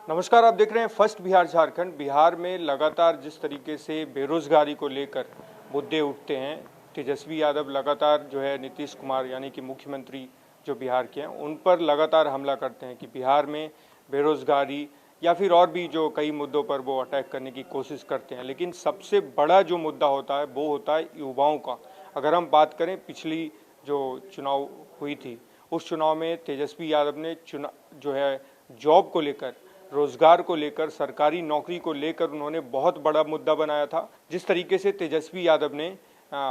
नमस्कार, आप देख रहे हैं फर्स्ट बिहार झारखंड। बिहार में लगातार जिस तरीके से बेरोजगारी को लेकर मुद्दे उठते हैं, तेजस्वी यादव लगातार जो है नीतीश कुमार यानी कि मुख्यमंत्री जो बिहार के हैं उन पर लगातार हमला करते हैं कि बिहार में बेरोजगारी या फिर और भी जो कई मुद्दों पर वो अटैक करने की कोशिश करते हैं। लेकिन सबसे बड़ा जो मुद्दा होता है वो होता है युवाओं का। अगर हम बात करें पिछली जो चुनाव हुई थी, उस चुनाव में तेजस्वी यादव ने जो है जॉब को लेकर, रोजगार को लेकर, सरकारी नौकरी को लेकर उन्होंने बहुत बड़ा मुद्दा बनाया था। जिस तरीके से तेजस्वी यादव ने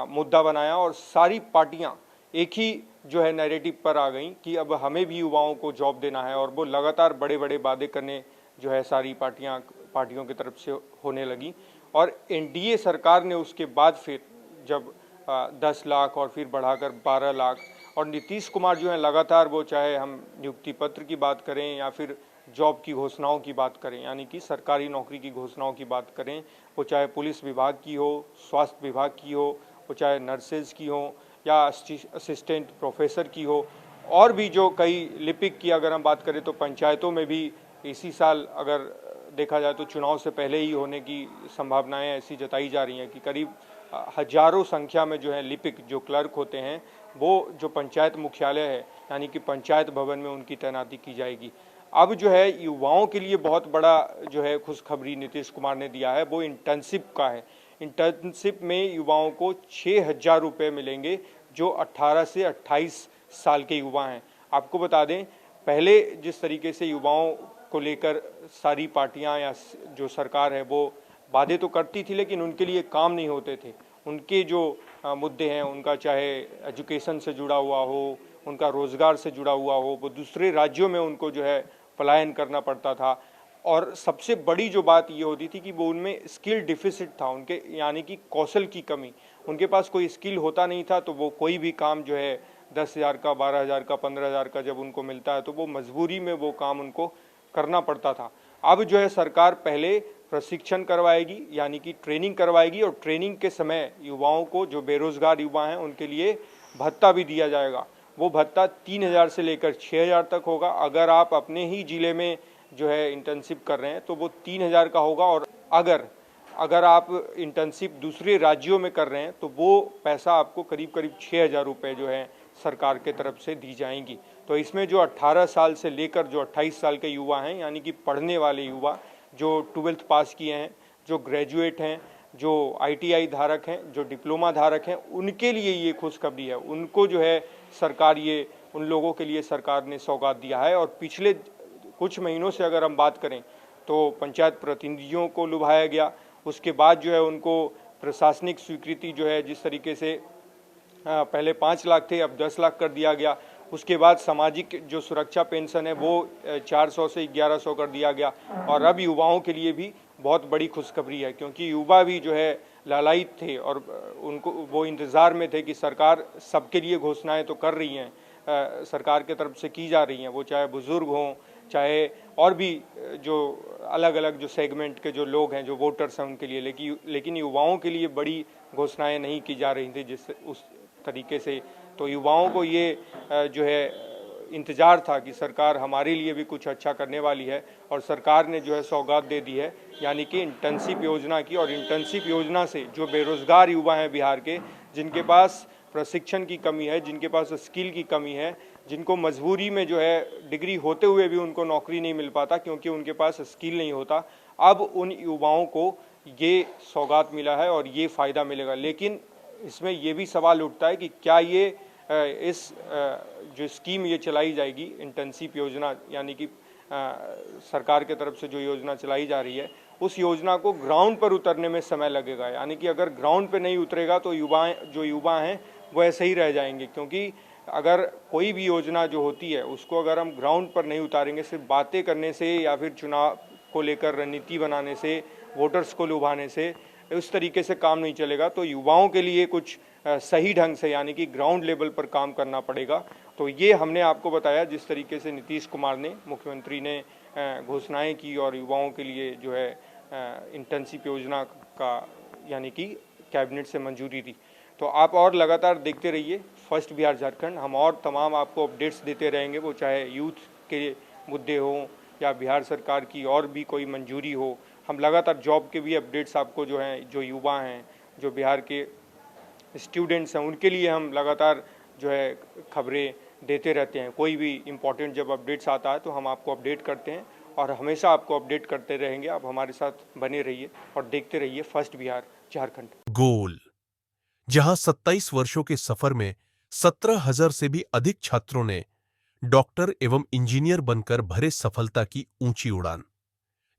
मुद्दा बनाया और सारी पार्टियां एक ही जो है नैरेटिव पर आ गई कि अब हमें भी युवाओं को जॉब देना है, और वो लगातार बड़े बड़े वादे करने जो है सारी पार्टियों की तरफ से होने लगी। और एनडीए सरकार ने उसके बाद फिर जब 10 लाख और फिर बढ़ाकर 12 लाख, और नीतीश कुमार जो है लगातार वो, चाहे हम नियुक्ति पत्र की बात करें या फिर जॉब की घोषणाओं की बात करें, यानी कि सरकारी नौकरी की घोषणाओं की बात करें, वो चाहे पुलिस विभाग की हो, स्वास्थ्य विभाग की हो, वो चाहे नर्सेज की हो या असिस्टेंट प्रोफेसर की हो, और भी जो कई लिपिक की अगर हम बात करें तो पंचायतों में भी इसी साल अगर देखा जाए तो चुनाव से पहले ही होने की संभावनाएं ऐसी जताई जा रही हैं कि करीब हजारों संख्या में जो है लिपिक, जो क्लर्क होते हैं, वो जो पंचायत मुख्यालय है यानी कि पंचायत भवन में उनकी तैनाती की जाएगी। अब जो है युवाओं के लिए बहुत बड़ा जो है खुशखबरी नीतीश कुमार ने दिया है, वो इंटर्नशिप का है। इंटर्नशिप में युवाओं को 6,000 रुपये मिलेंगे जो 18 से 28 साल के युवा हैं। आपको बता दें, पहले जिस तरीके से युवाओं को लेकर सारी पार्टियां या जो सरकार है वो वादे तो करती थी, लेकिन उनके लिए काम नहीं होते थे। उनके जो मुद्दे हैं, उनका चाहे एजुकेशन से जुड़ा हुआ हो, उनका रोजगार से जुड़ा हुआ हो, वो दूसरे राज्यों में उनको जो है पलायन करना पड़ता था। और सबसे बड़ी जो बात ये होती थी कि वो उनमें स्किल डिफिसिट था, उनके यानी कि कौशल की कमी। उनके पास कोई स्किल होता नहीं था, तो वो कोई भी काम जो है 10,000 का, 12,000 का, 15,000 का जब उनको मिलता है तो वो मजबूरी में वो काम उनको करना पड़ता था। अब जो है सरकार पहले प्रशिक्षण करवाएगी यानी कि ट्रेनिंग करवाएगी, और ट्रेनिंग के समय युवाओं को, जो बेरोजगार युवा हैं, उनके लिए भत्ता भी दिया जाएगा। वो भत्ता 3,000 से लेकर 6,000 तक होगा। अगर आप अपने ही जिले में जो है इंटर्नशिप कर रहे हैं तो वो 3,000 का होगा, और अगर आप इंटर्नशिप दूसरे राज्यों में कर रहे हैं तो वो पैसा आपको करीब करीब 6,000 रुपये जो है सरकार के तरफ से दी जाएंगी। तो इसमें जो 18 साल से लेकर जो 28 साल के युवा हैं, यानी कि पढ़ने वाले युवा, जो 12th पास किए हैं, जो ग्रेजुएट हैं, जो ITI धारक हैं, जो डिप्लोमा धारक हैं, उनके लिए ये खुशखबरी है। उनको जो है सरकार, ये उन लोगों के लिए सरकार ने सौगात दिया है। और पिछले कुछ महीनों से अगर हम बात करें तो पंचायत प्रतिनिधियों को लुभाया गया, उसके बाद जो है उनको प्रशासनिक स्वीकृति जो है, जिस तरीके से पहले 5 लाख थे अब 10 लाख कर दिया गया। उसके बाद सामाजिक जो सुरक्षा पेंशन है वो 400 से 1100 कर दिया गया। और अब युवाओं के लिए भी बहुत बड़ी खुशखबरी है, क्योंकि युवा भी जो है लालायित थे और उनको वो इंतज़ार में थे कि सरकार सबके लिए घोषणाएं तो कर रही हैं, सरकार की तरफ से की जा रही हैं, वो चाहे बुज़ुर्ग हों, चाहे और भी जो अलग अलग जो सेगमेंट के जो लोग हैं, जो वोटर्स हैं, उनके लिए। लेकिन युवाओं के लिए बड़ी घोषणाएं नहीं की जा रही थी जिस उस तरीके से। तो युवाओं को ये जो है इंतज़ार था कि सरकार हमारे लिए भी कुछ अच्छा करने वाली है, और सरकार ने जो है सौगात दे दी है, यानी कि इंटर्नशिप योजना की। और इंटर्नशिप योजना से जो बेरोजगार युवा हैं बिहार के, जिनके पास प्रशिक्षण की कमी है, जिनके पास स्किल की कमी है, जिनको मजबूरी में जो है डिग्री होते हुए भी उनको नौकरी नहीं मिल पाता क्योंकि उनके पास स्किल नहीं होता, अब उन युवाओं को ये सौगात मिला है और ये फ़ायदा मिलेगा। लेकिन इसमें ये भी सवाल उठता है कि क्या ये इस जो स्कीम ये चलाई जाएगी, इंटर्नशिप योजना, यानी कि सरकार के तरफ से जो योजना चलाई जा रही है, उस योजना को ग्राउंड पर उतरने में समय लगेगा। यानी कि अगर ग्राउंड पे नहीं उतरेगा तो युवा हैं वो ऐसे ही रह जाएंगे। क्योंकि अगर कोई भी योजना जो होती है उसको अगर हम ग्राउंड पर नहीं उतारेंगे, सिर्फ बातें करने से या फिर चुनाव को लेकर रणनीति बनाने से, वोटर्स को लुभाने से, उस तरीके से काम नहीं चलेगा। तो युवाओं के लिए कुछ सही ढंग से, यानी कि ग्राउंड लेवल पर काम करना पड़ेगा। तो ये हमने आपको बताया जिस तरीके से नीतीश कुमार ने, मुख्यमंत्री ने घोषणाएं की और युवाओं के लिए जो है इंटर्नशिप योजना का यानी कि कैबिनेट से मंजूरी दी। तो आप और लगातार देखते रहिए फर्स्ट बिहार झारखंड। हम और तमाम आपको अपडेट्स देते रहेंगे, वो चाहे यूथ के मुद्दे हों, या बिहार सरकार की और भी कोई मंजूरी हो, हम लगातार जॉब के भी अपडेट्स आपको जो हैं, जो युवा हैं, जो बिहार के स्टूडेंट्स हैं, उनके लिए हम लगातार जो है खबरें देते रहते हैं। कोई भी इम्पोर्टेंट जब अपडेट्स आता है तो हम आपको अपडेट करते हैं और हमेशा आपको अपडेट करते रहेंगे। आप हमारे साथ बने रहिए और देखते रहिए फर्स्ट बिहार झारखंड। गोल, जहां 27 वर्षों के सफर में 17,000 से भी अधिक छात्रों ने डॉक्टर एवं इंजीनियर बनकर भरे सफलता की ऊंची उड़ान,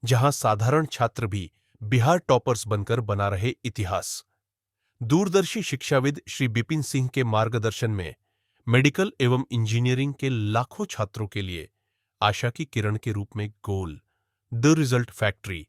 जहां साधारण छात्र भी बिहार टॉपर्स बनकर बना रहे इतिहास। दूरदर्शी शिक्षाविद श्री बिपिन सिंह के मार्गदर्शन में मेडिकल एवं इंजीनियरिंग के लाखों छात्रों के लिए आशा की किरण के रूप में गोल, द रिजल्ट फैक्ट्री